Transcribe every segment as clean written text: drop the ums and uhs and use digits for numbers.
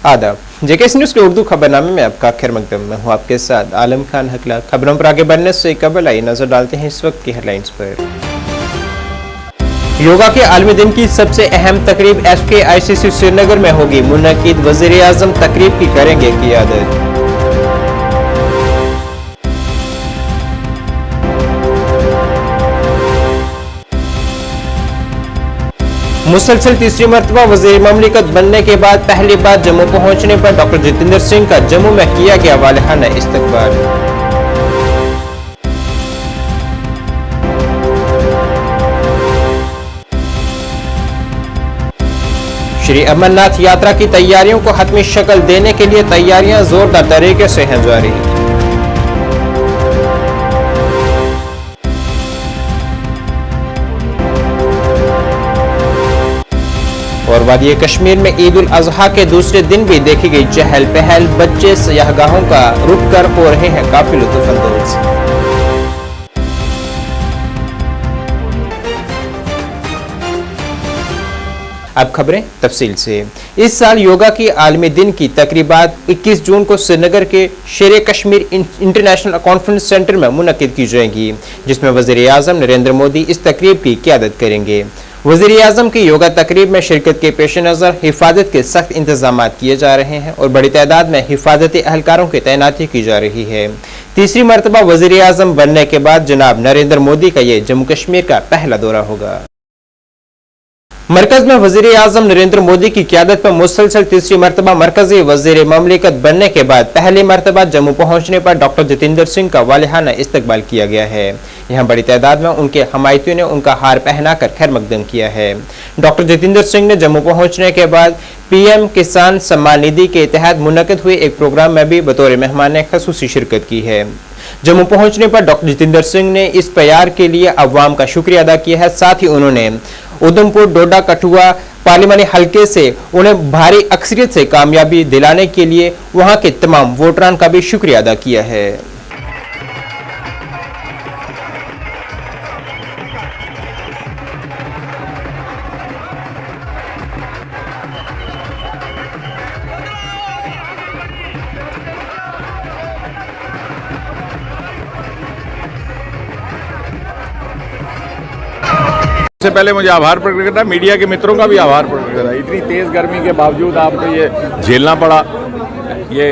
आदाब। JKS news के उर्दू खबरनामे में आपका खैर मकदम। मैं हूँ आपके साथ आलम खान हकला। खबरों पर आगे बढ़ने से कबल आई नजर डालते हैं इस वक्त की हेडलाइंस पर। योगा के आलमी दिन की सबसे अहम तकरीब FKICC श्रीनगर में होगी मुनक्किद। वज़ीर आज़म तकरीब की करेंगे क़ियादत। मुसलसल तीसरी मरतबा वज़ीर ममलिकत बनने के बाद पहली बार जम्मू पहुंचने पर डॉक्टर जितेंद्र सिंह का जम्मू में किया गया वालिहाना इस्तकबाल। श्री अमरनाथ यात्रा की तैयारियों को हतमी शक्ल देने के लिए तैयारियां जोरदार तरीके से हैं जारी। और वादी कश्मीर में ईद उल अजहा के दूसरे दिन भी देखी गई चहल पहल। बच्चे सयाहगाहों का रुक कर हो रहे हैं काफी लुत्फअंदोज। अब खबरें तफसील से। इस साल योगा की आलमी दिन की तकरीबात 21 जून को श्रीनगर के शेर कश्मीर इंटरनेशनल कॉन्फ्रेंस सेंटर में मुनक्किद की जाएगी, जिसमें वज़ीर आज़म नरेंद्र मोदी इस तकरीब की क़ियादत करेंगे। वज़ीर आज़म की योगा तकरीब में शिरकत के पेश नज़र हिफाजत के सख्त इंतजाम किए जा रहे हैं और बड़ी तादाद में हिफाजती एहलकारों की तैनाती की जा रही है। तीसरी मरतबा वज़ीर आज़म बनने के बाद जनाब नरेंद्र मोदी का ये जम्मू कश्मीर का पहला दौरा होगा। मरकज में वज़ीर आज़म नरेंद्र मोदी की क़ियादत पर मुसलसल तीसरी मरतबा मरकजी वज़ीर ममलिकत बनने के बाद पहली मरतबा जम्मू पहुंचने पर डॉक्टर जितेंद्र सिंह का वालिहाना इस्तकबाल किया गया है। यहाँ बड़ी तादाद में उनके हमायतियों ने उनका हार पहनाकर खैर मकदम किया है। डॉक्टर जितेंद्र सिंह ने जम्मू पहुंचने के बाद PM किसान सम्मान निधि के तहत मुनक्किद हुए एक प्रोग्राम में भी बतौर मेहमान खसूसी शिरकत की है। जम्मू पहुंचने पर डॉक्टर जितेंद्र सिंह ने इस प्यार के लिए अवाम का शुक्रिया अदा किया है। साथ ही उन्होंने उधमपुर, डोडा, कठुआ पार्लिमानी हल्के से उन्हें भारी अक्सरियत से कामयाबी दिलाने के लिए वहां के तमाम वोटरान का भी शुक्रिया अदा किया है। सबसे पहले मुझे आभार प्रकट करना है, मीडिया के मित्रों का भी आभार प्रकट करना है। इतनी तेज़ गर्मी के बावजूद आपको ये झेलना पड़ा ये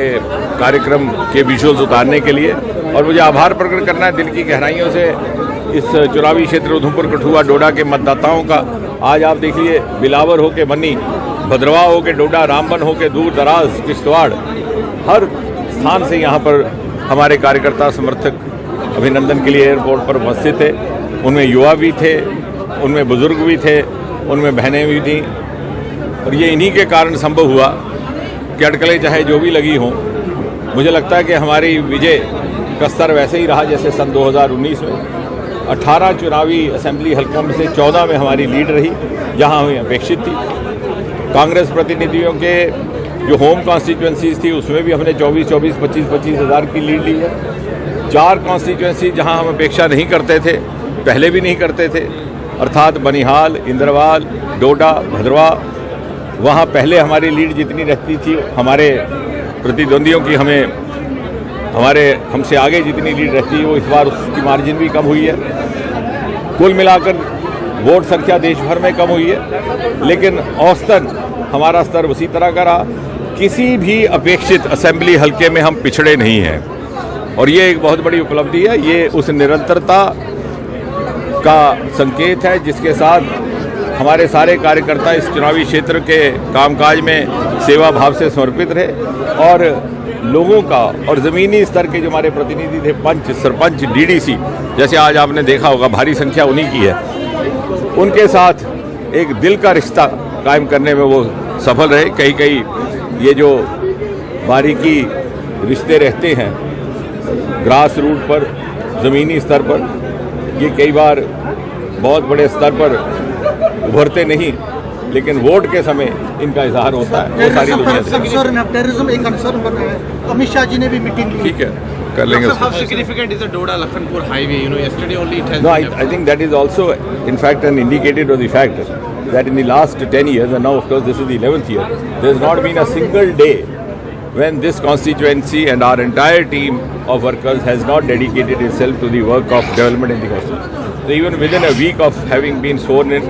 कार्यक्रम के विजुअल्स उतारने के लिए, और मुझे आभार प्रकट करना है दिल की गहराइयों से इस चुनावी क्षेत्र उधमपुर, कठुआ, डोडा के मतदाताओं का। आज आप देखिए, बिलावर हो के मन्नी, भद्रवाह हो के डोडा, रामबन हो के दूर दराज किश्तवाड़, हर स्थान से यहाँ पर हमारे कार्यकर्ता समर्थक अभिनंदन के लिए एयरपोर्ट पर उपस्थित थे। उनमें युवा भी थे, उनमें बुजुर्ग भी थे, उनमें बहनें भी थीं, और ये इन्हीं के कारण संभव हुआ कि अटकलें चाहे जो भी लगी हों, मुझे लगता है कि हमारी विजय का स्तर वैसे ही रहा जैसे सन 2019 में 18 चुनावी असेंबली हल्कों में से 14 में हमारी लीड रही, जहां हमें अपेक्षित थी। कांग्रेस प्रतिनिधियों के जो होम कॉन्स्टिट्यूंसीज थी उसमें भी हमने 24-24, 25-25 हज़ार की लीड ली है। 4 कॉन्स्टिट्यूंसी जहां हम अपेक्षा नहीं करते थे, पहले भी नहीं करते थे, अर्थात बनिहाल, इंद्रवाल, डोडा, भद्रवाह, वहाँ पहले हमारी लीड जितनी रहती थी, हमारे प्रतिद्वंदियों की हमसे आगे जितनी लीड रहती है, वो इस बार उसकी मार्जिन भी कम हुई है। कुल मिलाकर वोट संख्या देश भर में कम हुई है, लेकिन औसतन हमारा स्तर उसी तरह का रहा। किसी भी अपेक्षित असेंबली हल्के में हम पिछड़े नहीं हैं, और ये एक बहुत बड़ी उपलब्धि है। ये उस निरंतरता का संकेत है जिसके साथ हमारे सारे कार्यकर्ता इस चुनावी क्षेत्र के कामकाज में सेवा भाव से समर्पित रहे, और लोगों का और ज़मीनी स्तर के जो हमारे प्रतिनिधि थे, पंच, सरपंच, DDC, जैसे आज आपने देखा होगा भारी संख्या उन्हीं की है, उनके साथ एक दिल का रिश्ता कायम करने में वो सफल रहे। कई कई ये जो बारीकी रिश्ते रहते हैं ग्रास रूट पर, ज़मीनी स्तर पर, ये कई बार बहुत बड़े स्तर पर उभरते नहीं, लेकिन वोट के समय इनका इजहार होता है। वो सारी दुनिया टेररिज्म एक कंसर्न बन रहा है। अमित शाह जी ने भी मीटिंग ली। ठीक है, कर लेंगे। How significant is the Doda-Lakhanpur highway? You know, yesterday only it has. No, I think that is also, in fact, an indicator of the fact that in the last 10 years, and now of course this is the 11th year, there has not been a single day when this constituency and our entire team of workers has not dedicated itself to the work of development in the constituency. So even within a week of having been sworn in,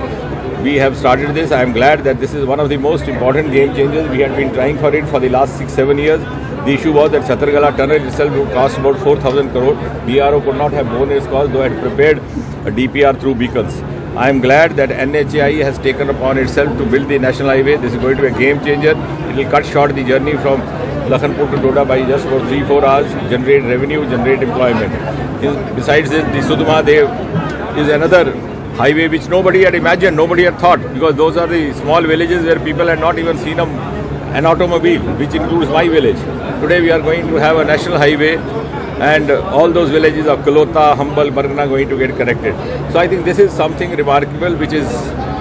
we have started this. I am glad that this is one of the most important game changers. We had been trying for it for the last 6-7 years. The issue was that Chhatargala tunnel itself would cost about 4,000 crore. BRO could not have borne its cost, though it had prepared a DPR through beacons. I am glad that NHAI has taken upon itself to build the national highway. This is going to be a game changer. It will cut short the journey from Lakhanpur to Doda by just about 3-4 hours, generate revenue, generate employment. Besides this, the Sudma Dev is another highway which nobody had imagined, nobody had thought, because those are the small villages where people had not even seen an automobile, which includes my village. Today we are going to have a national highway, and all those villages of Kalota, Hambal, Bargana going to get connected. So I think this is something remarkable, which is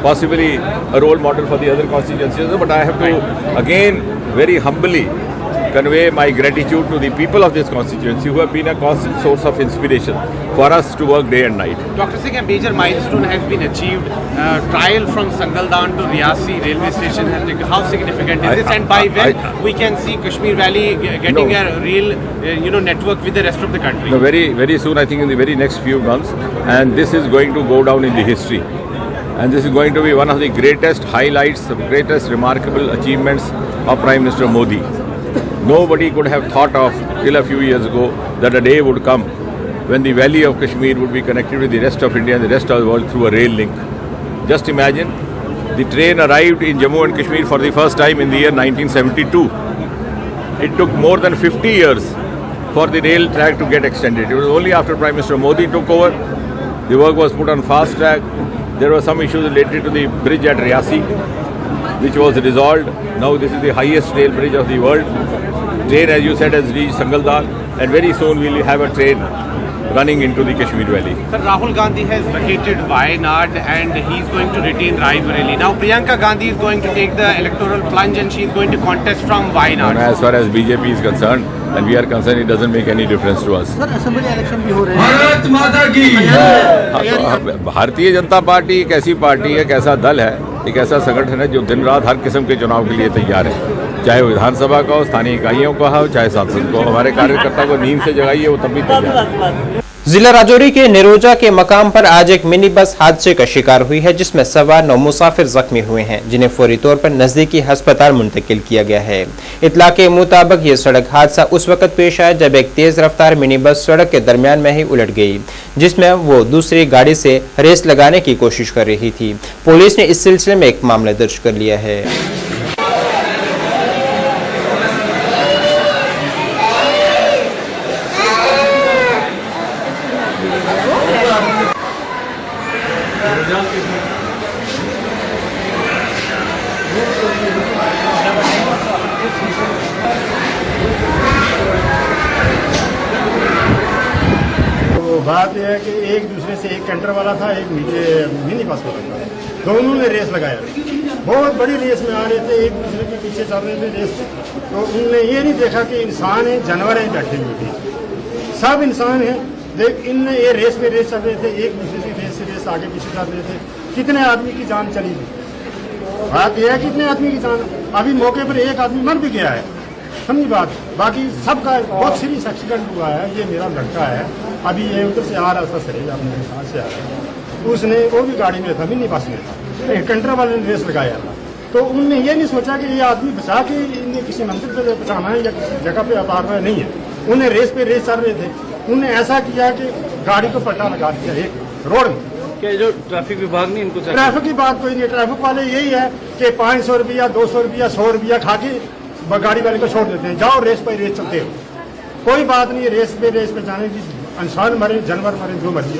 possibly a role model for the other constituencies. But I have to again very humbly convey my gratitude to the people of this constituency who have been a constant source of inspiration for us to work day and night. Dr. Singh, a major milestone has been achieved. Trial from Sangaldan to Riyasi railway station has taken. How significant is this, and by when we can see Kashmir Valley getting a real network with the rest of the country? No, very soon, I think in the very next few months, and this is going to go down in the history. And this is going to be one of the greatest highlights, the greatest remarkable achievements of Prime Minister Modi. Nobody could have thought of till a few years ago that a day would come when the valley of Kashmir would be connected with the rest of India and the rest of the world through a rail link. Just imagine, the train arrived in Jammu and Kashmir for the first time in the year 1972. It took more than 50 years for the rail track to get extended. It was only after Prime Minister Modi took over, the work was put on fast track. There were some issues related to the bridge at Riyasi, which was resolved. Now this is the highest rail bridge of the world. Train, as you said, has reached Sangaldan, and very soon we will have a train running into the Kashmir Valley. Sir, Rahul Gandhi has vacated Wayanad and he is going to retain Raebareli. Now Priyanka Gandhi is going to take the electoral plunge and she is going to contest from Wayanad. And as far as BJP is concerned, and we are concerned, it doesn't make any difference to us. Sir assembly election भी हो रहे हैं। भारत माता की Bharatiya Janata party एक ऐसी party है, एक ऐसा दल है, एक ऐसा संगठन है जो दिन रात हर किस्म के चुनाव के लिए तैयार है। चाहे वो विधानसभा का हो, स्थानीय इकाइयों का हो, चाहे सांसद को। हमारे कार्यकर्ता को नींद से जगाइए, वो तब भी तैयार है। जिला राजौरी के निरोजा के मकाम पर आज एक मिनी बस हादसे का शिकार हुई है, जिसमें सवार 9 मुसाफिर जख्मी हुए हैं, जिन्हें फौरी तौर पर नजदीकी अस्पताल मुंतकिल किया गया है। इत्तला के मुताबिक ये सड़क हादसा उस वक्त पेश आया जब एक तेज रफ्तार मिनी बस सड़क के दरमियान में ही उलट गई, जिसमें वो दूसरी गाड़ी से रेस लगाने की कोशिश कर रही थी। पुलिस ने इस सिलसिले में एक मामला दर्ज कर लिया है। बात यह है कि एक दूसरे से एक कैंटर वाला था, एक नीचे मिनी बस वाला था, दोनों ने रेस लगाया। बहुत बड़ी रेस में आ रहे थे, एक दूसरे के पीछे चल रहे थे रेस में। तो उनने ये नहीं देखा कि इंसान है, जानवर हैं बैठे हुए थे, सब इंसान हैं। लेकिन इनने ये रेस में रेस चल रहे थे, एक दूसरे से रेस आगे पीछे चल रहे थे। कितने आदमी की जान चली गई। बात यह है कितने आदमी की जान, अभी मौके पर एक आदमी मर भी गया है, समझी बात। बाकी सबका बहुत सीरियस एक्सीडेंट हुआ है। ये मेरा लड़का है, अभी ये उधर से आ रहा था, सरेजा अपने साथ से आ रहा, उसने वो भी गाड़ी में था, मिनी बस में था, एक कंटर वाले ने रेस लगाया था। तो उनने ये नहीं सोचा कि ये आदमी बचा के इन्हें किसी मंदिर पे बचाना है या किसी जगह पे उतारना नहीं है। उन्हें रेस पे रेस चल रहे थे, उन्हें ऐसा किया कि गाड़ी को पलटा लगा दिया एक रोड में। क्या जो ट्रैफिक विभाग ने इनको ट्रैफिक की बात कोई नहीं, ट्रैफिक वाले यही है कि 500 रुपया 200 रुपया 100 रुपया खा के गाड़ी वाले को छोड़ देते हैं, जाओ रेस पे रेस चलते हो, कोई बात नहीं। रेस पे जाने की, इंसान मरे, जानवर मरे, जो मर्जी,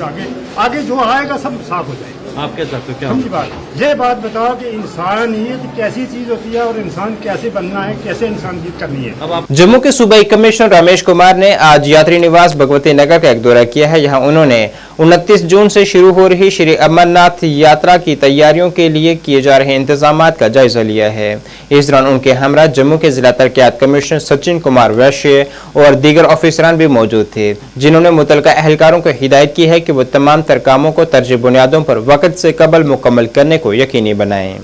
आगे जो आएगा सब साफ हो जाएगा। आप क्या चाहते हो, क्या समझी बात? ये बात बताओ कि इंसानियत कैसी चीज होती है और इंसान कैसे बनना है, कैसे इंसानियत करनी है। अब आप जम्मू के सूबाई कमिश्नर रमेश कुमार ने आज यात्री निवास भगवती नगर का एक दौरा किया है। यहाँ उन्होंने 29 जून से शुरू हो रही श्री अमरनाथ यात्रा की तैयारियों के लिए किए जा रहे इंतजाम का जायजा लिया है। इस दौरान उनके हमरा जम्मू के जिला तरक्यात कमिश्नर सचिन कुमार वैश्य और दीगर ऑफिसरान भी मौजूद थे, जिन्होंने मुतलका अहलकारों को हिदायत की है कि वो तमाम तर कामों को तर्ज बुनियादों पर वक्त वक्त से कबल मुकम्मल करने को यकीनी बनाएं।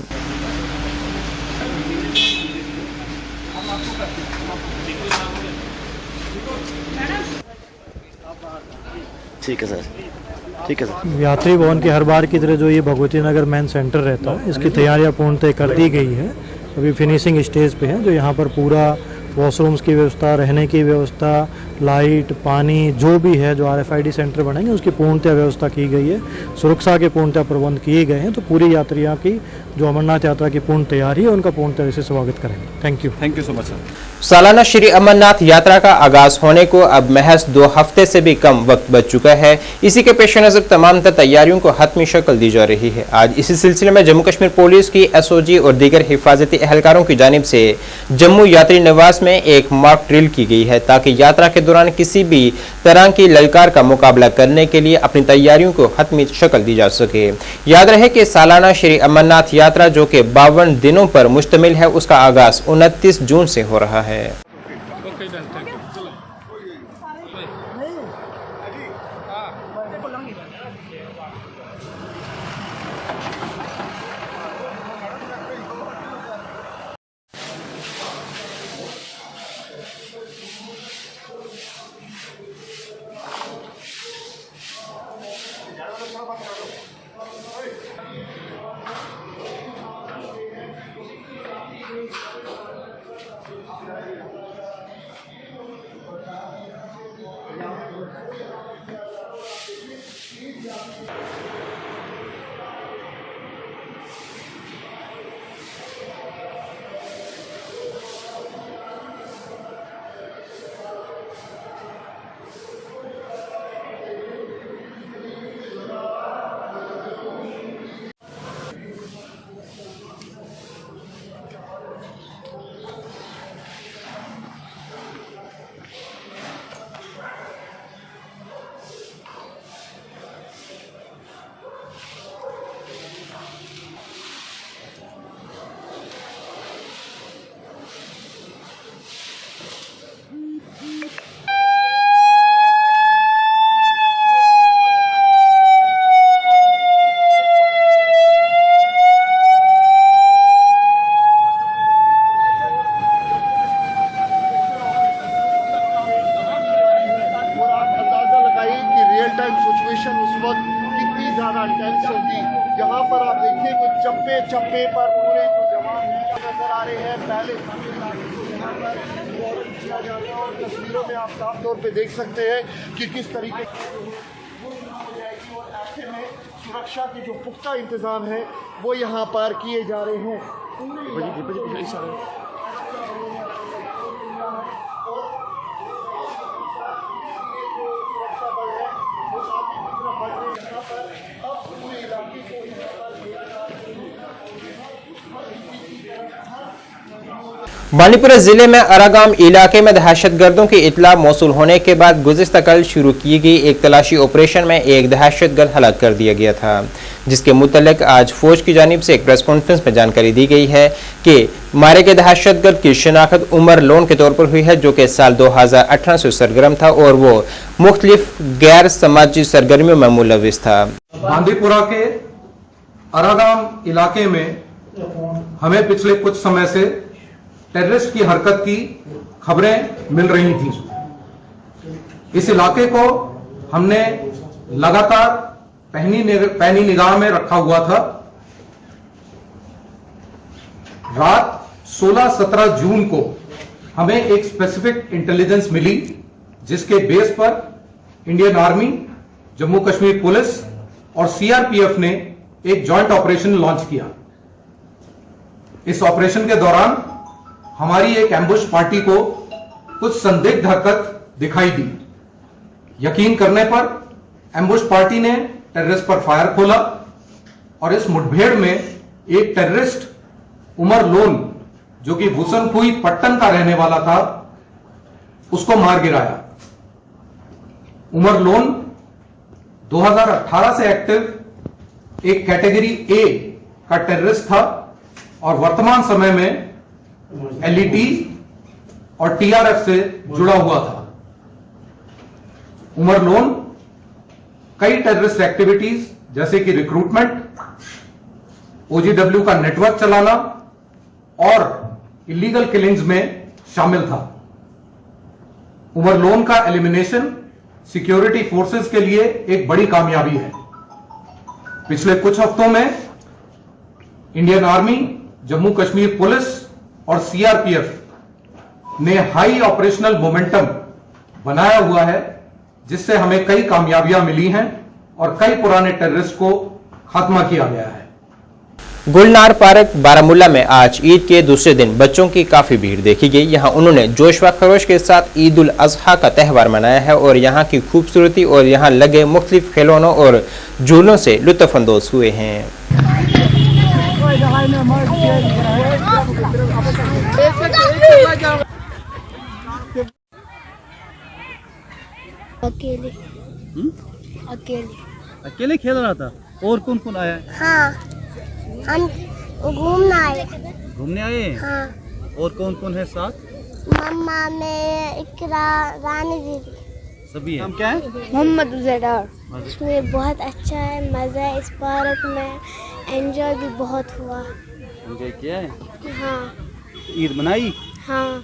ठीक है सर, ठीक है सर। यात्री भवन के हर बार की तरह जो ये भगवती नगर मेन सेंटर रहता है, इसकी तैयारियां पूर्णतः कर दी गई है। अभी फिनिशिंग स्टेज पे है। जो यहाँ पर पूरा वॉशरूम्स की व्यवस्था, रहने की व्यवस्था, लाइट, पानी जो भी है, जो RFID सेंटर बनेंगे उसकी पूर्णतः व्यवस्था की गई है। सुरक्षा के पूर्णतः प्रबंध किए गए हैं। तो पूरी यात्रियों की जो अमरनाथ यात्रा की पूर्ण तैयारी है उनका पूर्णतः से स्वागत करेंगे। Thank you so much sir. सालाना श्री अमरनाथ यात्रा का आगाज होने को अब महज 2 हफ्ते से भी कम वक्त बच चुका है। इसी के पेश नजर तमाम तैयारियों को हतमी शक्ल दी जा रही है। आज इसी सिलसिले में जम्मू कश्मीर पुलिस की SOG और दीगर हिफाजती एहलकारों की जानिब से जम्मू यात्री निवास में एक मॉक ड्रिल की गई है, ताकि यात्रा के दौरान किसी भी तरह की ललकार का मुकाबला करने के लिए अपनी तैयारियों को हतमी शक्ल दी जा सके। याद रहे कि सालाना श्री अमरनाथ यात्रा जो कि 52 दिनों पर मुश्तमिल है, उसका आगाज 29 जून से हो रहा है। चप्पे पर पूरे जवान नजर आ रहे हैं। पहले किया जा रहा है और तस्वीरों में आप साफ तौर पे देख सकते हैं कि किस तरीके और ऐसे में सुरक्षा के जो पुख्ता इंतजाम है वो यहाँ पर किए जा रहे हैं। बांडीपुरा जिले में अरागाम इलाके में दहशतगर्दों की इतला मौसूल होने के बाद गुज़िश्ता कल शुरू की गई एक तलाशी ऑपरेशन में एक दहशतगर्द हलाक कर दिया गया था, जिसके मुतल्लिक आज फौज की जानिब से एक प्रेस कॉन्फ्रेंस में जानकारी दी गई है कि मारे गए दहशतगर्द की शिनाख्त उमर लोन के तौर पर हुई है, जो कि साल 2018 से सरगर्म था और वो मुख्तलिफ गैर समाजी सरगर्मियों में मुलविस था। बांदीपुरा के अरागाम इलाके में हमें पिछले कुछ समय से टेररिस्ट की हरकत की खबरें मिल रही थी। इस इलाके को हमने लगातार पैनी निगाह में रखा हुआ था। रात 16-17 जून को हमें एक स्पेसिफिक इंटेलिजेंस मिली, जिसके बेस पर Indian army, Jammu Kashmir police और CRPF ने एक जॉइंट ऑपरेशन लॉन्च किया। इस ऑपरेशन के दौरान हमारी एक एम्बुश पार्टी को कुछ संदिग्ध हरकत दिखाई दी। यकीन करने पर एम्बुश पार्टी ने टेररिस्ट पर फायर खोला और इस मुठभेड़ में एक टेररिस्ट उमर लोन, जो कि भूसनपुई पट्टन का रहने वाला था, उसको मार गिराया। उमर लोन 2018 से एक्टिव एक कैटेगरी A का टेररिस्ट था और वर्तमान समय में LET और TRF से जुड़ा हुआ था। उमर लोन कई टेररिस्ट एक्टिविटीज जैसे कि रिक्रूटमेंट, ओजीडब्ल्यू का नेटवर्क चलाना और इलीगल किलिंग्स में शामिल था। उमर लोन का एलिमिनेशन सिक्योरिटी फोर्सेस के लिए एक बड़ी कामयाबी है। पिछले कुछ हफ्तों में Indian army, Jammu Kashmir police और सीआरपीएफ ने हाई ऑपरेशनल मोमेंटम बनाया हुआ है, जिससे हमें कई कामयाबियां मिली हैं और कई पुराने टेररिस्ट को खात्मा किया गया है। गुलनार पार्क बारामूला में आज ईद के दूसरे दिन बच्चों की काफी भीड़ देखी गई। यहां उन्होंने जोश व खरोश के साथ ईद उल अजहा का त्यौहार मनाया है और यहां की खूबसूरती और यहां लगे मुख्तलिफ खिलौनों और झूलों से लुत्फ अंदोज हुए हैं। अकेले अकेले खेल रहा था। और कौन कौन आया? हाँ, हम घूमने आए। घूमने आए? हाँ। और कौन कौन है साथ? मम्मा, मैं, इकरा, रानी दीदी सभी हैं। हम क्या है? मोहम्मद उजैदार। इसमें बहुत अच्छा है, मज़ा है इस पार्क में, एंजॉय भी बहुत हुआ। एंजॉय किया है? हाँ। ईद मनाई? हाँ।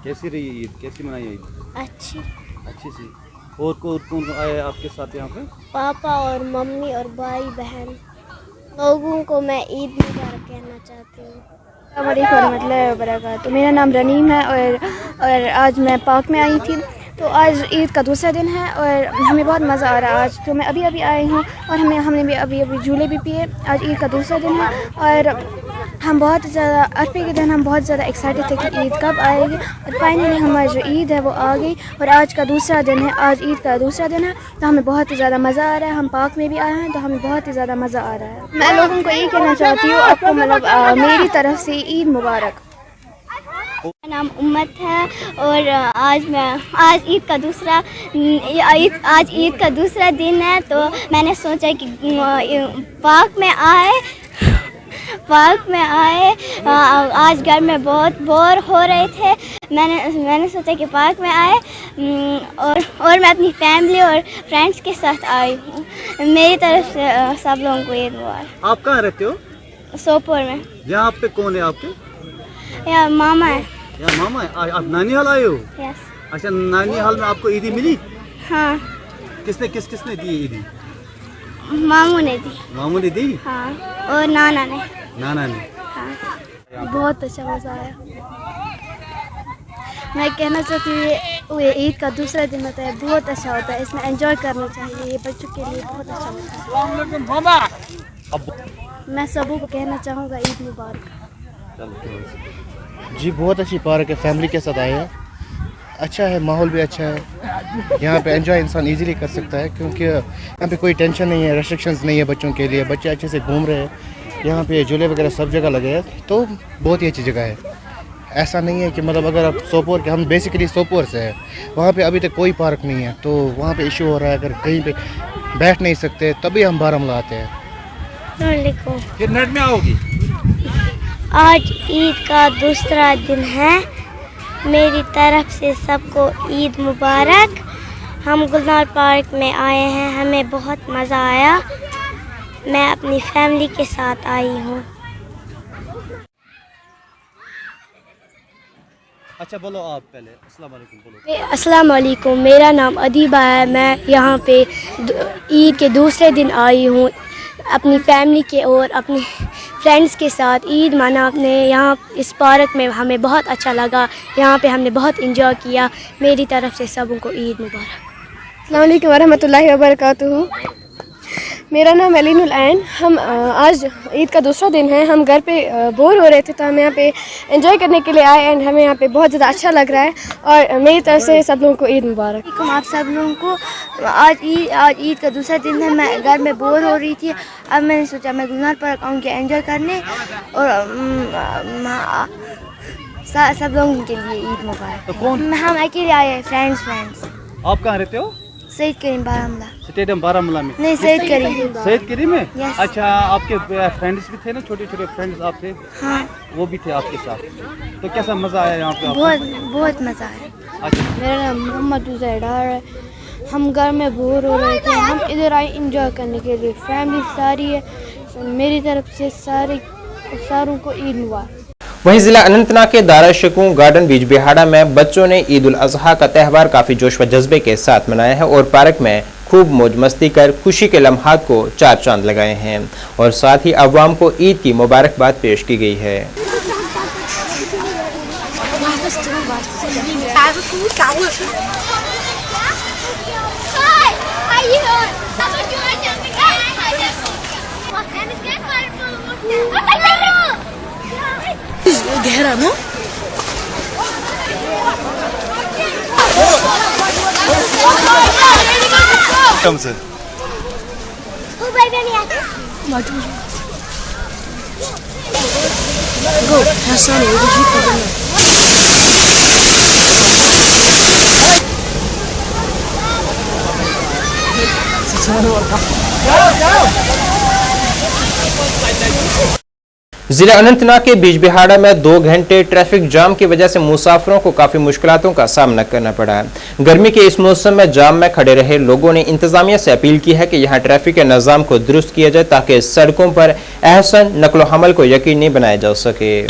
कैसी रही ईद? कैसी मनाई ईद? अच्छी सी। और कौन आए आपके साथ यहाँ पे? पापा और मम्मी और भाई बहन। लोगों को मैं ईद मुबारक कहना चाहती हूँ। तो मेरा नाम रनीम है और आज मैं पार्क में आई थी। तो आज ईद का दूसरा दिन है और हमें बहुत मज़ा आ रहा है। आज तो मैं अभी आई हूँ और हमने भी अभी झूले भी पिए। आज ईद का दूसरा दिन है और हम बहुत ज़्यादा अरफे के दिन हम बहुत ज़्यादा एक्साइटेड थे कि ईद कब आएगी और फाइनली हमारी जो ईद है वो आ गई और आज का दूसरा दिन है। आज ईद का दूसरा दिन है तो हमें बहुत ही ज़्यादा मज़ा आ रहा है। हम पार्क में भी आए हैं तो हमें बहुत ही ज़्यादा मज़ा आ रहा है। मैं लोगों को ये कहना चाहती हूँ, आपको मतलब मेरी तरफ से ईद मुबारक। मेरा नाम उम्मत है और आज ईद का दूसरा दिन है तो मैंने सोचा कि पार्क में आए। आज घर में बहुत बोर हो रहे थे। मैंने सोचा कि पार्क में आए और मैं अपनी फैमिली और फ्रेंड्स के साथ आई हूँ। मेरी तरफ से सब लोगों को ईद मुबारक। आप कहाँ रहते हो? सोपोर में। यहाँ पे कौन है आपके? यार मामा है। यार मामा है। आप नानी हाल आए हो? यस। अच्छा, नानी हाल में आपको ईदी मिली? हाँ। किसने दी ईदी? मामू ने दी। मामू ने दी? हाँ, और नाना ने। हाँ। बहुत अच्छा मज़ा आया। मैं कहना चाहती हूँ ये ईद का दूसरा दिन होता है, बहुत अच्छा होता है। इसमें एंजॉय करना चाहिए। ये बच्चों के लिए बहुत अच्छा होता है। मैं सबों को कहना चाहूँगा ईद मुबारक। जी बहुत अच्छी पार्क है, फैमिली के साथ आए हैं। अच्छा है, माहौल भी अच्छा है। यहाँ पे एंजॉय इंसान इजीली कर सकता है क्योंकि यहाँ पे कोई टेंशन नहीं है, रेस्ट्रिक्शंस नहीं है बच्चों के लिए। बच्चे अच्छे से घूम रहे हैं। यहाँ पे झूले वगैरह सब जगह लगे हैं तो बहुत ही अच्छी जगह है। ऐसा नहीं है कि मतलब अगर आप सोपोर के, हम बेसिकली सोपोर से हैं, वहाँ पे अभी तक कोई पार्क नहीं है तो वहाँ पे इशू हो रहा है। अगर कहीं पे बैठ नहीं सकते तभी हम बारामूला आते हैं। फिर नेट में आओगी? आज ईद का दूसरा दिन है। मेरी तरफ से सबको ईद मुबारक। हम गुलनार पार्क में आए हैं, हमें बहुत मज़ा आया। मैं अपनी फैमिली के साथ आई हूँ। अच्छा बोलो आप पहले। अस्सलाम वालेकुम बोलो। अस्सलाम वालेकुम, मेरा नाम अदीबा है। मैं यहाँ पे ईद के दूसरे दिन आई हूँ अपनी फैमिली के और अपनी फ्रेंड्स के साथ ईद मनाने। यहाँ इस पार्क में हमें बहुत अच्छा लगा। यहाँ पे हमने बहुत इंजॉय किया। मेरी तरफ से सबों को ईद मुबारक। अस्सलाम वालेकुम वरहमतुल्लाहि वबरकातुहू। मेरा नाम अलीनुल ऐन। हम आज ईद का दूसरा दिन है। हम घर पे बोर हो रहे थे तो हम यहाँ पे एंजॉय करने के लिए आए एंड हमें यहाँ पे बहुत ज़्यादा अच्छा लग रहा है और मेरी तरफ से सब लोगों को ईद मुबारक। आप सब लोगों को आज ईद का दूसरा दिन है। मैं घर में बोर हो रही थी। अब मैंने सोचा मैं गुलनार पार्क आऊँगी एंजॉय करने और सब लोगों के लिए ईद मुबारक। तो कौन? हम अकेले आए हैं, फ्रेंड्स। आप कहाँ रहते हो? सईद करीम बारामूला। स्टेडियम बारामूला में? नहीं, सईद करीम। सईद करीम में? Yes. अच्छा, आपके फ्रेंड्स भी थे ना, छोटे छोटे फ्रेंड्स आप थे? हाँ। वो भी थे आपके साथ। तो कैसा मज़ा आया यहाँ पे आपको? बहुत मज़ा आया। अच्छा। मेरा नाम मोहम्मद उजैदार है। हम घर में बोर हो रहे थे, हम इधर आए इंजॉय करने के लिए। फैमिली सारी है, मेरी तरफ से सारों को ईद मुबारक। वहीं जिला अनंतनाग के दारा शकूं गार्डन बीजबिहाड़ा में बच्चों ने ईद उल अजहा का त्यौहार काफी जोश व जज्बे के साथ मनाया है और पार्क में खूब मौज मस्ती कर खुशी के लम्हात को चार चांद लगाए हैं और साथ ही अवाम को ईद की मुबारकबाद पेश की गई है। गहरा ना कम से जिला अनंतनाग के बीजबिहाड़ा में 2 घंटे ट्रैफिक जाम की वजह से मुसाफिरों को काफी मुश्किलों का सामना करना पड़ा। गर्मी के इस मौसम में जाम में खड़े रहे लोगों ने इंतजामिया से अपील की है कि यहां ट्रैफिक के निज़ाम को दुरुस्त किया जाए ताकि सड़कों पर अहसन नकलो हमल को यकीनी बनाया जा सके।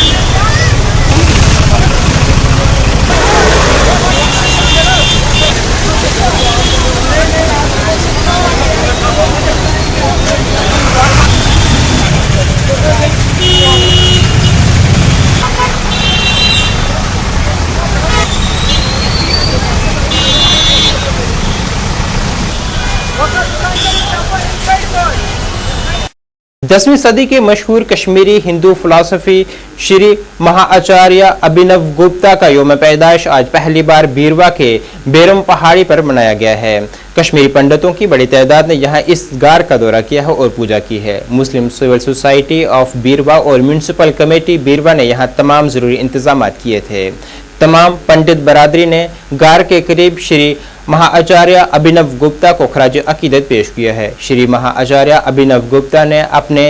दसवीं सदी के मशहूर कश्मीरी हिंदू फिलॉसफी श्री महाआचार्य अभिनव गुप्ता का योम पैदाइश आज पहली बार बीरवा के बेरम पहाड़ी पर मनाया गया है। कश्मीरी पंडितों की बड़ी तादाद ने यहां इस गार का दौरा किया है और पूजा की है। मुस्लिम सिविल सोसाइटी ऑफ बीरवा और म्यूनिसिपल कमेटी बीरवा ने यहां तमाम जरूरी इंतजाम किए थे। तमाम पंडित बरादरी ने गार के करीब श्री महाआचार्य अभिनव गुप्ता को खराज अकीदत पेश किया है। श्री महाआचार्य अभिनव गुप्ता ने अपने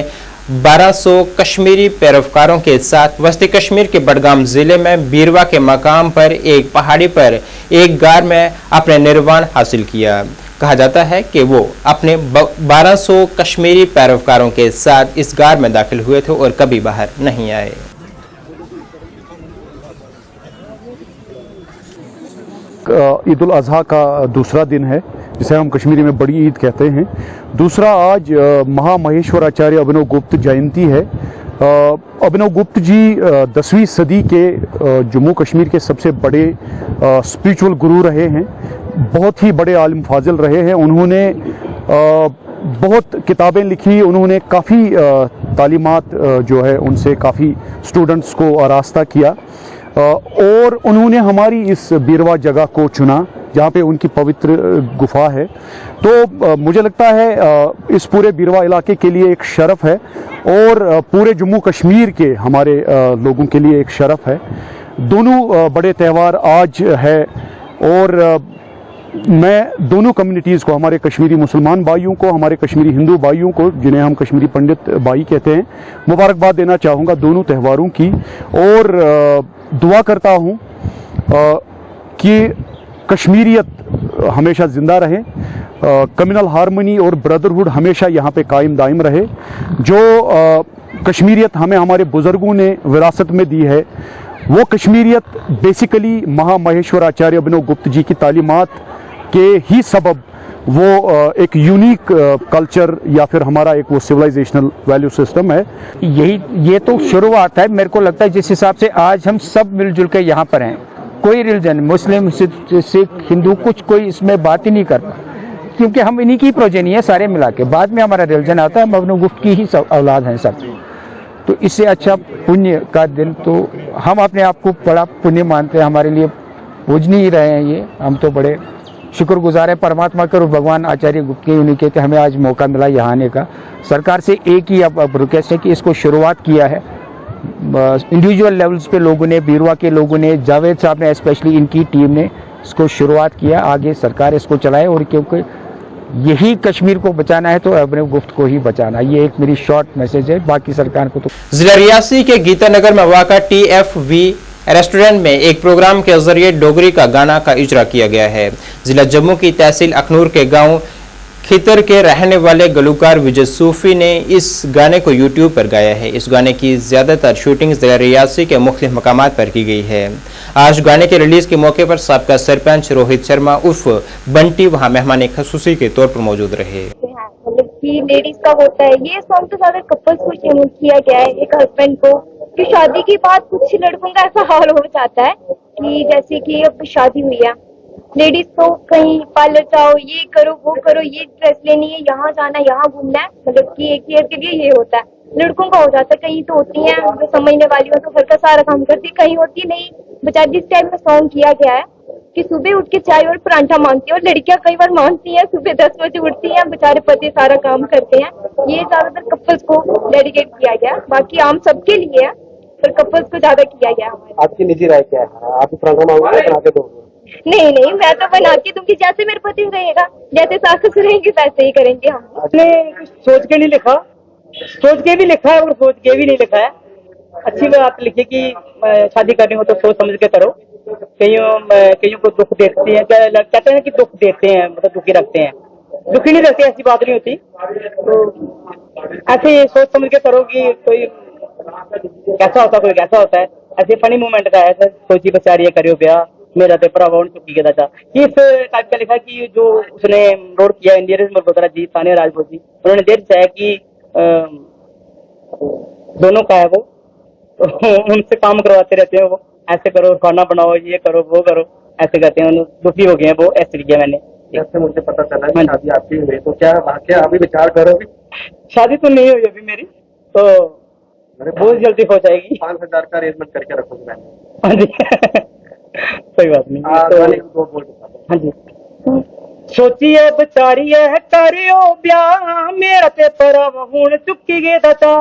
1200 कश्मीरी पैरोकारों के साथ वस्ती कश्मीर के बडगाम जिले में बीरवा के मकाम पर एक पहाड़ी पर एक गार में अपने निर्वाण हासिल किया। कहा जाता है कि वो अपने 1200 कश्मीरी पैरोकारों के साथ इस गार में दाखिल हुए थे और कभी बाहर नहीं आए। ईद उल अजहा का दूसरा दिन है जिसे हम कश्मीरी में बड़ी ईद कहते हैं। दूसरा आज महामहेश्वराचार्य अभिनव गुप्त जयंती है। अभिनव गुप्त जी 10वीं सदी के जम्मू कश्मीर के सबसे बड़े स्पिरिचुअल गुरु रहे हैं। बहुत ही बड़े आलिम फाजिल रहे हैं। उन्होंने बहुत किताबें लिखी। उन्होंने काफ़ी तालीमात जो है उनसे काफ़ी स्टूडेंट्स को आरास्ता किया और उन्होंने हमारी इस बीरवा जगह को चुना जहाँ पे उनकी पवित्र गुफा है। तो मुझे लगता है इस पूरे बीरवा इलाके के लिए एक शरफ है और पूरे जम्मू कश्मीर के हमारे लोगों के लिए एक शरफ है। दोनों बड़े त्यौहार आज है और मैं दोनों कम्युनिटीज़ को, हमारे कश्मीरी मुसलमान भाइयों को, हमारे कश्मीरी हिंदू भाइयों को जिन्हें हम कश्मीरी पंडित भाई कहते हैं, मुबारकबाद देना चाहूँगा दोनों त्यौहारों की और दुआ करता हूँ कि कश्मीरियत हमेशा ज़िंदा रहे, कम्युनल हारमनी और ब्रदरहुड हमेशा यहाँ पे कायम दायम रहे। जो कश्मीरियत हमें हमारे बुज़ुर्गों ने विरासत में दी है वो कश्मीरियत बेसिकली महामहेश्वराचार्य अभिनव गुप्त जी की तालीमात के ही सबब वो एक यूनिक कल्चर या फिर हमारा एक वो सिविलाइजेशनल वैल्यू सिस्टम है। ये तो शुरुआत है। मेरे को लगता है जिस हिसाब से आज हम सब मिलजुल के यहाँ पर हैं, कोई रिलीजन मुस्लिम सिख हिंदू कुछ कोई इसमें बात ही नहीं करता क्योंकि हम इन्हीं की प्रोजेनी है सारे मिला के। बाद में हमारा रिलीजन आता है, हम अभिनव गुप्त की ही औलाद हैं सब। तो इससे अच्छा पुण्य का दिन तो हम अपने आप को बड़ा पुण्य मानते हैं। हमारे लिए पूजनीय ही रहे हैं ये। हम तो बड़े शुक्रगुजार है परमात्मा के और भगवान आचार्य गुप्त के उन्हीं के हमें आज मौका मिला यहाँ आने का। सरकार से एक ही अब रिक्वेस्ट है कि इसको शुरुआत किया है इंडिविजुअल लेवल्स पे लोगों ने, बीरवा के लोगों ने, जावेद साहब ने स्पेशली, इनकी टीम ने इसको शुरुआत किया। आगे सरकार इसको चलाए और क्योंकि यही कश्मीर को बचाना है तो अभिनव गुप्त को ही बचाना। ये एक मेरी शॉर्ट मैसेज है। बाकी सरकार को तो जिला रियासी के गीतानगर में वाक़ा TFV रेस्टोरेंट में एक प्रोग्राम के जरिए डोगरी का गाना का इजरा किया गया है। जिला जम्मू की तहसील अखनूर के गांव खितर के रहने वाले गुलकार विजय सूफी ने इस गाने को यूट्यूब पर गाया है। इस गाने की ज्यादातर शूटिंग ज़िला रियासी के मुख्तलिफ मकामात पर की गई है। आज गाने के रिलीज के मौके पर साबका सरपंच रोहित शर्मा उर्फ बंटी वहां मेहमान खसूसी के तौर पर मौजूद रहे। मतलब कि लेडीज का होता है, ये सॉन्ग तो ज्यादा कपल्स को किया गया है। एक हस्बैंड को कि शादी के बाद कुछ लड़कों का ऐसा हाल हो जाता है कि जैसे कि अब शादी हुई है, लेडीज को कहीं पार्लर जाओ, ये करो वो करो, ये ड्रेस लेनी है, यहाँ जाना, यहाँ घूमना है, मतलब कि एक ईयर के लिए ये होता है। लड़कों का हो जाता है, कहीं तो होती हैं जो समझने वाली हो तो घर का सारा काम करती, कहीं होती नहीं। बेचारी जिस टाइम में सॉन्ग किया गया है कि सुबह उठ के चाय और परांठा मांगती है, और लड़कियां कई बार मांगती हैं, सुबह 10 बजे उठती हैं, बेचारे पति सारा काम करते हैं। ये ज्यादातर कपल्स को डेडिकेट किया गया, बाकी आम सबके लिए है पर कपल्स को ज्यादा किया गया। आपकी निजी राय क्या है? आप परांठा मांगोगे बना के दोगे? नहीं, मैं तो बना के दूंगी, जैसे मेरे पति रहेगा, जैसे सास रहेंगे वैसे ही करेंगे हम। आपने सोच के नहीं लिखा, सोच के भी लिखा है और सोच के भी नहीं लिखा है। अच्छी बात लिखी कि शादी करनी हो तो सोच समझ के करो। कईयों को दुख देते हैं, कहते हैं कि दुख देते हैं, मतलब दुखी रखते हैं। दुखी नहीं रखते, ऐसी बात नहीं होती। तो ऐसे सोच समझ के करो कि कोई कैसा होता, कोई कैसा होता है। ऐसे फनी मोमेंट का है, सोची बेचारी करियो ब्याह मेरा तो भरावा चुकी गया था। इस टाइप का लिखा कि जो उसने रोड किया इंडियन मल्होत्रा जी, तानिया राजपूत जी, उन्होंने देर चाहे कि दोनों का है वो, तो उनसे काम करवाते रहते हैं। वो ऐसे करो, खाना बनाओ, ये करो वो करो, ऐसे करते हैं। दुखी हो गए हैं वो, ऐसे लिखा मैंने। जैसे मुझे पता चला कि शादी आपकी हुई, तो क्या वाकया अभी विचार करोगे? शादी तो नहीं हुई अभी मेरी, तो बहुत जल्दी हो जाएगी। 5,000 का अरेंजमेंट करके रखोगे मैंने। हाँ जी कोई बात नहीं। हाँ जी। सोचिए बेचारी है करियो ब्याह मेरा ते परव हुण चुकी गए दा।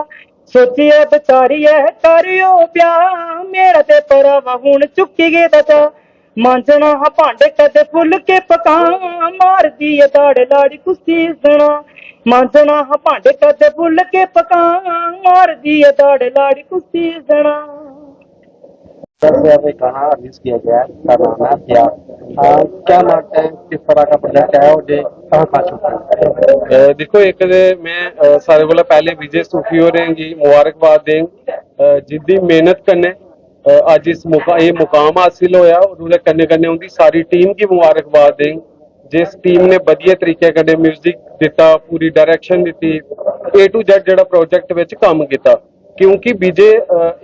सोचिए बेचारी है करियो ब्याह मेरा ते परव हुण चुकी गए दा। मांजना भांडे कदे फुल के पका मार दी दाड़ लाड़ी कुश्ती सना। मांजना भांडे कदे फुल के पका मार दी दाड़ लाड़ी कुश्ती सना। गाना रिलीज किया गया है, नाम है प्यार। क्या मानते हैं किस तरह का प्रोजेक्ट है और ये कहाँ का शूट है? देखो, एक मैं सारे कोला पहले विजय सूफी हो रहे जी मुबारकबाद दें जिद्दी मेहनत करने अज इस ये मुकाम हासिल होया, और उन्हें कन्ने कन्ने उनकी सारी टीम की मुबारकबाद दें जिस टीम ने वधिया तरीके कन्ने म्यूजिक दिता, पूरी direction the, A to Z जेड़ा प्रोजेक्ट विच काम किया। क्योंकि विजय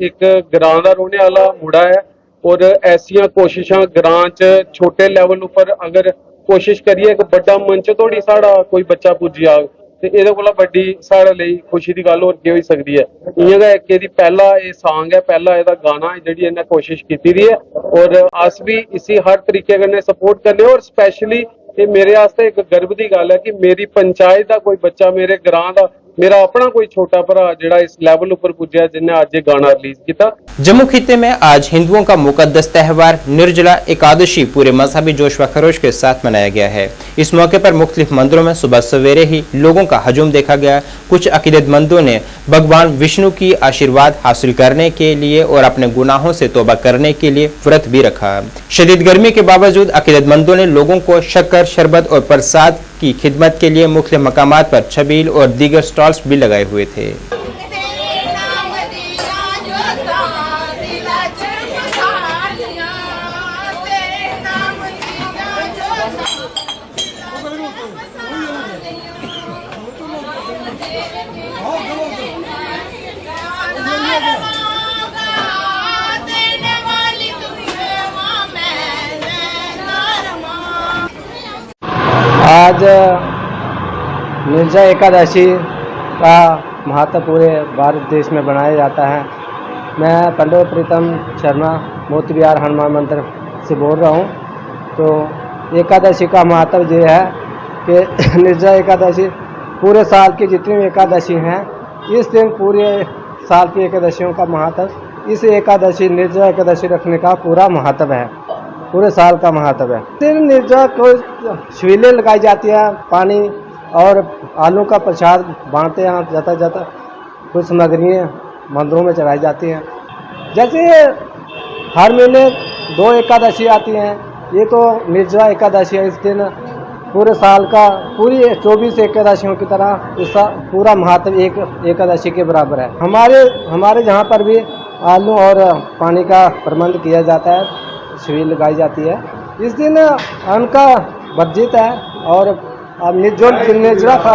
एक ग्रां दा रोने वाला मुड़ा है, और ऐसियां कोशिशां ग्रां च छोटे लैवल उपर अगर कोशिश करिए एक बड़ा मंच तोड़ी साड़ा कोई बच्चा पुज्जी आग, ते एह्दे कोला बड्डी साढ़े लेई खुशी दी गल होर केह् होई सकदी है। इ'यां गै इक एह्दी पैह्ला एह् सांग है, पैह्ला एह्दा गाना है जेह्ड़ी इन्नै कोशिश कीती दी है, और अस भी इसी हर तरीके कन्नै सपोर्ट करने। और स्पैशली ये मेरे आस्ते एक गर्व दी गल है कि मेरी पंचायत दा कोई बच्चा, मेरे ग्रां दा मेरा अपना कोई छोटा भरा जिहड़ा इस लेवल उपर पुज्जा जिन्हें आज ये गाना रिलीज किया। जम्मू खिते में आज हिंदुओं का मुकद्दस त्यौहार निर्जला एकादशी पूरे मजहबी जोश व खरोश के साथ मनाया गया है। इस मौके पर मुख्तलिफ मंदिरों में सुबह सवेरे ही लोगों का हजूम देखा गया। कुछ अकीदतमंदों ने भगवान विष्णु की आशीर्वाद हासिल करने के लिए और अपने गुनाहों से तौबा करने के लिए व्रत भी रखा। शदीद गर्मी के बावजूद अकीदतमंदों ने लोगों को शक्कर, शरबत और प्रसाद की खिदमत के लिए मुख्तलिफ मकामात पर छबील और दीगर स्टॉल्स भी लगाए हुए थे। आज निर्जला एकादशी का महत्व पूरे भारत देश में बनाया जाता है। मैं पंडित प्रीतम शर्मा मोती विहार हनुमान मंदिर से बोल रहा हूँ। तो एकादशी का महत्व ये है कि निर्जला एकादशी पूरे साल की जितनी भी एकादशी हैं, इस दिन पूरे साल की एकादशियों का महत्व, इस एकादशी निर्जला एकादशी रखने का पूरा महत्व है, पूरे साल का महत्व है। दिन निर्जला को छबीलें लगाई जाती है, पानी और आलू का प्रसाद बांटते हैं। जाता जाता कुछ सामग्रियाँ मंदिरों में चढ़ाई जाती हैं। जैसे हर महीने 2 एकादशी आती हैं, ये तो निर्जला एकादशी है। इस दिन पूरे साल का पूरी 24 एकादशियों की तरह इस पूरा महत्व एक एकादशी के बराबर है। हमारे जहाँ पर भी आलू और पानी का प्रबंध किया जाता है, शिविर लगाई जाती है। इस दिन उनका वर्जित है और आप निर्जला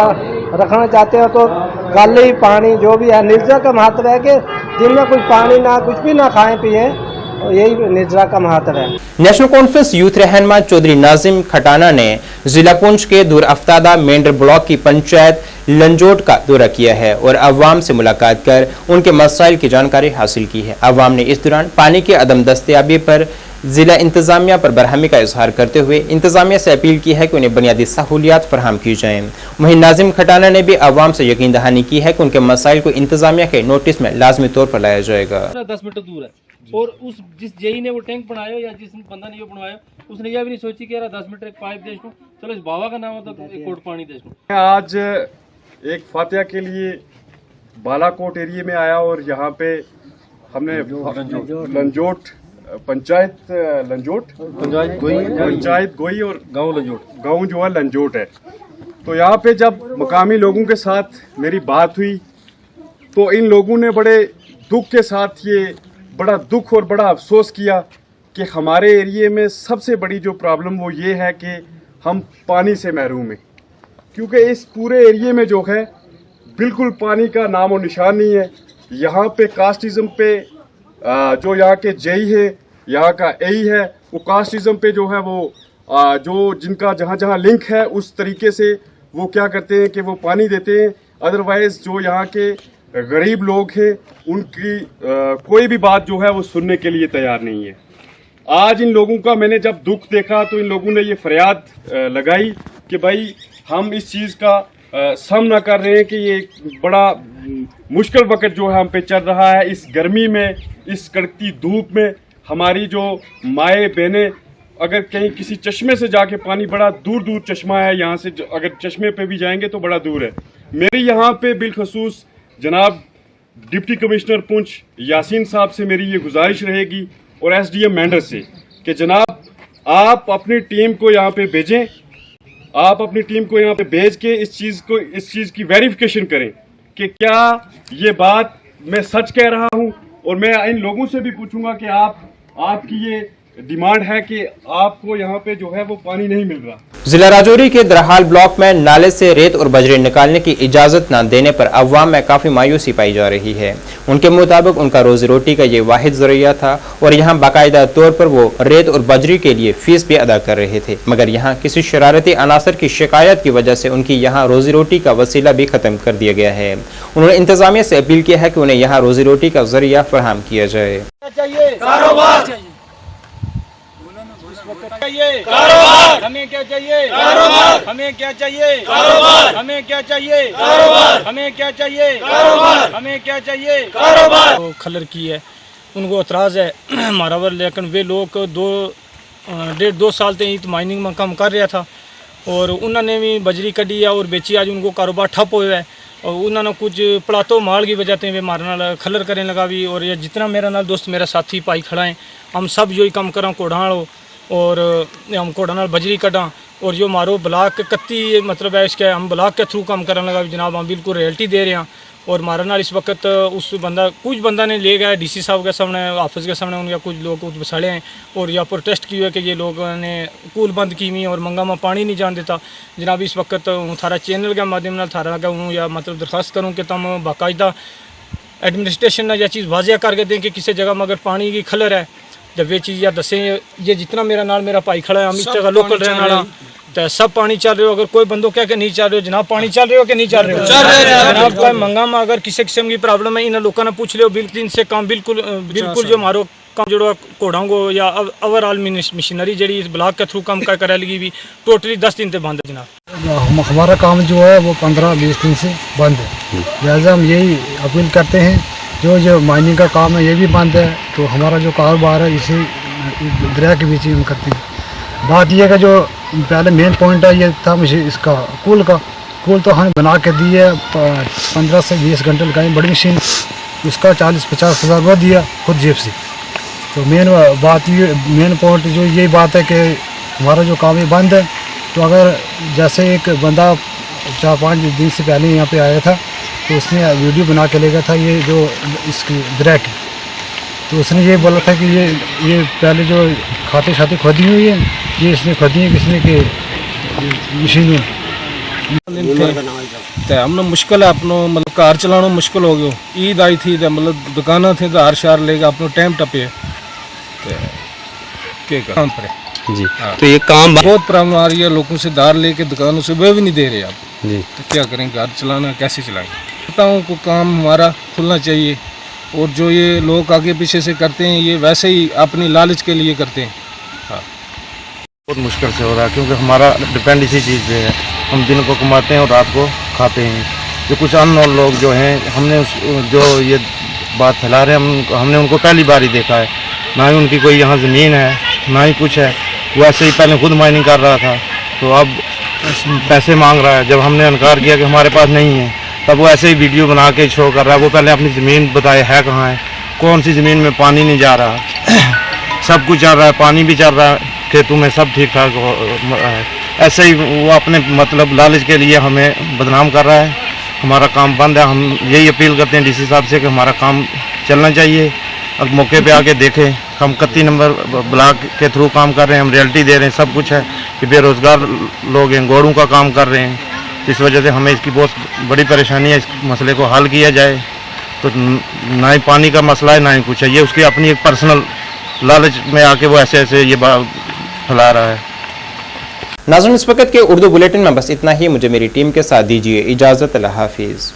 रखना चाहते हो तो काली पानी जो भी है, निर्जला का महत्व है कि दिन में कुछ पानी ना कुछ भी ना खाएं पिए, यही निर्जला का महत्व है। नेशनल कॉन्फ्रेंस यूथ रहनुमा चौधरी नाजिम खटाना ने जिला पुंछ के दूर अफ्तादा मेंढर ब्लॉक की पंचायत लंजोट का दौरा किया है और अवाम से मुलाकात कर उनके मसाइल की जानकारी हासिल की है। अवाम ने इस दौरान पानी की अदम दस्तयाबी पर जिला इंतजामिया पर बरहमी का इजहार करते हुए इंतजामिया से अपील की है कि उन्हें बुनियादी सहूलियात फराहम की जाएं। वहीं नाजिम खटाना ने भी अवाम से यकीन दहानी की है कि उनके मसाइल को इंतजामिया के नोटिस में लाजमी तौर पर लाया जाएगा। 10 मीटर दूर है और उस जिस जेई ने वो टैंक बनाया या जिस बंदा ने वो बनवाया उसने यह भी नहीं सोची कि यार 10 मीटर एक पाइप दे दूं, चलो इस बाबा का नाम होता तो एक कोट पानी दे दूं। आज एक फातिया के लिए बालाकोट एरिया में आया और यहाँ पे हमने लंजोट पंचायत गोई और गांव जो है लंजोट है। तो यहाँ पे जब मकामी लोगों के साथ मेरी बात हुई तो इन लोगों ने बड़े दुख के साथ ये बड़ा दुख और बड़ा अफसोस किया कि हमारे एरिए में सबसे बड़ी जो प्रॉब्लम वो ये है कि हम पानी से महरूम हैं, क्योंकि इस पूरे एरिए में जो है बिल्कुल पानी का नामो निशान नहीं है। यहाँ पे कास्टिज्म पे जो यहाँ के जेई है, यहाँ का एई है, वो कास्टिज्म पे जो है वो जो जिनका जहाँ जहाँ लिंक है उस तरीके से वो क्या करते हैं कि वो पानी देते हैं। अदरवाइज जो यहाँ के गरीब लोग हैं उनकी कोई भी बात जो है वो सुनने के लिए तैयार नहीं है। आज इन लोगों का मैंने जब दुख देखा तो इन लोगों ने ये फरियाद लगाई कि भाई हम इस चीज़ का सामना कर रहे हैं कि ये बड़ा मुश्किल वक्त जो है हम पे चल रहा है। इस गर्मी में, इस कड़कती धूप में हमारी जो माए बहनें अगर कहीं किसी चश्मे से जाके पानी, बड़ा दूर दूर चश्मा है, यहाँ से अगर चश्मे पे भी जाएंगे तो बड़ा दूर है। मेरी यहाँ पे बिलखसूस जनाब डिप्टी कमिश्नर पुंछ यासीन साहब से मेरी ये गुजारिश रहेगी और एसडीएम मेंढर से कि जनाब आप अपनी टीम को यहाँ पे भेजें, आप अपनी टीम को यहाँ पे भेज के इस चीज़ की वेरिफिकेशन करें कि क्या ये बात मैं सच कह रहा हूँ। और मैं इन लोगों से भी पूछूंगा कि आपकी ये डिमांड है कि आपको यहाँ पे जो है वो पानी नहीं मिल रहा। जिला राजौरी के दरहाल ब्लॉक में नाले से रेत और बजरी निकालने की इजाजत न देने पर अवाम में काफी मायूसी पाई जा रही है। उनके मुताबिक उनका रोजी रोटी का ये वाहिद जरिया था और यहाँ बाकायदा तौर पर वो रेत और बजरी के लिए फीस भी अदा कर रहे थे, मगर यहाँ किसी शरारती अनासर की शिकायत की वजह से उनकी यहाँ रोजी रोटी का वसीला भी खत्म कर दिया गया है। उन्होंने इंतजामिया से अपील किया है कि उन्हें यहाँ रोजी रोटी का जरिया फराहम किया जाए। कारोबार हमें क्या चाहिए, कारोबार हमें क्या चाहिए, कारोबार हमें क्या चाहिए, कारोबार हमें क्या चाहिए, कारोबार हमें क्या चाहिए, कारोबार। तो खलर की है, उनको एतराज़ है हमारा पर, लेकिन वे लोग 1.5-2 साल तक ईट माइनिंग में काम कर रहा था और उन्होंने भी बजरी कड़ी है और बेची। आज उनको कारोबार ठप हुआ है और उन्होंने कुछ पड़ातो माल की वजह से वे मारे नाल खलर करने लगा भी। और ये जितना मेरा नाल दोस्त मेरा साथी भाई खड़ा है, हम सब यही काम करा कोढ़ाण और हम कोढ़ा बजरी कटा और जो मारो ब्लाक कत्ती मतलब है इसके हम ब्लाक के थ्रू काम करने लगा भी जनाब हम बिल्कुल रॉयल्टी दे रहे हैं। और मारा नाल इस वक्त उस कुछ बंदा ने ले गया डीसी साहब के सामने, ऑफिस के सामने उनके कुछ लोग कुछ बसाड़े हैं और यह प्रोटेस्ट की है कि ये लोगों ने कूल बंद की हुई और मंगा में पानी नहीं जान देता। जनाब इस वक्त थारा चैनल के माध्यम थारा का हूँ या मतलब दरख्वास्त करूँ कि तुम बाकायदा एडमिनिस्ट्रेशन ने यह चीज़ वाजिया करके दें कि किसी जगह में अगर पानी की खलर है जब ये चीज़ या दसें ये जितना मेरा नाल मेरा भाई खड़ा है, हम इस जगह लोकल रहने वाला तो सब पानी चल रहे हो। अगर कोई बंदो क्या कि नहीं चल रहे हो जनाब, पानी चल रहे हो कि नहीं चल रहे हो जनाब। कोई मंगा में अगर किसी किस्म की प्रॉब्लम है इन लोगों ने पूछ लियो बिल्कुल इनसे काम बिल्कुल जो मारो काम जो घोड़ा को या ओवरऑल मशीनरी जी इस ब्लॉक के थ्रू काम कर लगी भी टोटली 10 दिन से बंद है जनाब। हमारा काम जो है वो 15-20 दिन से बंद है, लिहाजा हम यही अपील करते हैं जो माइनिंग का काम है ये भी बंद है तो हमारा जो कारोबार है इसे दरिया के बीच ही हम करते हैं। बात यह है कि जो पहले मेन पॉइंट है ये था मुझे इसका कूल तो हमने बना के दी है, 15 से 20 घंटे लगाई बड़ी मशीन, उसका 40-50 हज़ार रुपया दिया खुद जेब से। तो मेन पॉइंट जो यही बात है कि हमारा जो काम है बंद है तो अगर जैसे एक बंदा 4-5 दिन से पहले यहाँ पे आया था, तो उसने वीडियो बना के ले गया था ये जो इसकी दरिया की, तो उसने ये बोला था कि ये पहले जो खाते शाते खोदी हुई है, ये इसने खोदी है किसने के मशीन में। तो हमने मुश्किल है अपनो मतलब कार चलाना मुश्किल हो गयो। ईद आई थी तो मतलब दुकाना थी तो हार शार लेगा अपनो टाइम टपे के काम पर जी। तो ये काम बहुत प्रॉब्लम आ रही है, लोगों से धार लेके दुकानों से वे भी नहीं दे रहे आप जी। तो क्या करेंगे, घर चलाना कैसे चलाएंगे। बताऊँ को काम हमारा खुलना चाहिए, और जो ये लोग आगे पीछे से करते हैं ये वैसे ही अपनी लालच के लिए करते हैं। हाँ, बहुत मुश्किल से हो रहा है क्योंकि हमारा डिपेंड इसी चीज़ पे है। हम दिन को कमाते हैं और रात को खाते हैं। जो कुछ अननोन लोग जो हैं, हमने जो ये बात फैला रहे हैं, हमने उनको पहली बार ही देखा है। ना ही उनकी कोई यहाँ ज़मीन है, ना ही कुछ है। वो ऐसे ही पहले खुद माइनिंग कर रहा था, तो अब पैसे मांग रहा है। जब हमने इनकार किया कि हमारे पास नहीं है, तब वो ऐसे ही वीडियो बना के शो कर रहा है। वो पहले अपनी ज़मीन बताए है कहाँ है, कौन सी ज़मीन में पानी नहीं जा रहा, सब कुछ चल रहा है, पानी भी चल रहा है, खेतों में सब ठीक ठाक है। ऐसे ही वो अपने मतलब लालच के लिए हमें बदनाम कर रहा है। हमारा काम बंद है। हम यही अपील करते हैं डीसी साहब से कि हमारा काम चलना चाहिए। अब मौके पे आके देखें, हम 31 नंबर ब्लॉक के थ्रू काम कर रहे हैं, हम रियल्टी दे रहे हैं, सब कुछ है कि बेरोज़गार लोग हैं, गोड़ों का काम कर रहे हैं। इस वजह से हमें इसकी बहुत बड़ी परेशानी है। इस मसले को हल किया जाए। तो ना ही पानी का मसला है, ना ही कुछ है। ये उसकी अपनी एक पर्सनल लालच में आके वो ऐसे ऐसे ये फैला रहा है। नाज़रीन, इस वक्त के उर्दू बुलेटिन में बस इतना ही। मुझे मेरी टीम के साथ दीजिए इजाज़त। अल्लाह हाफिज़।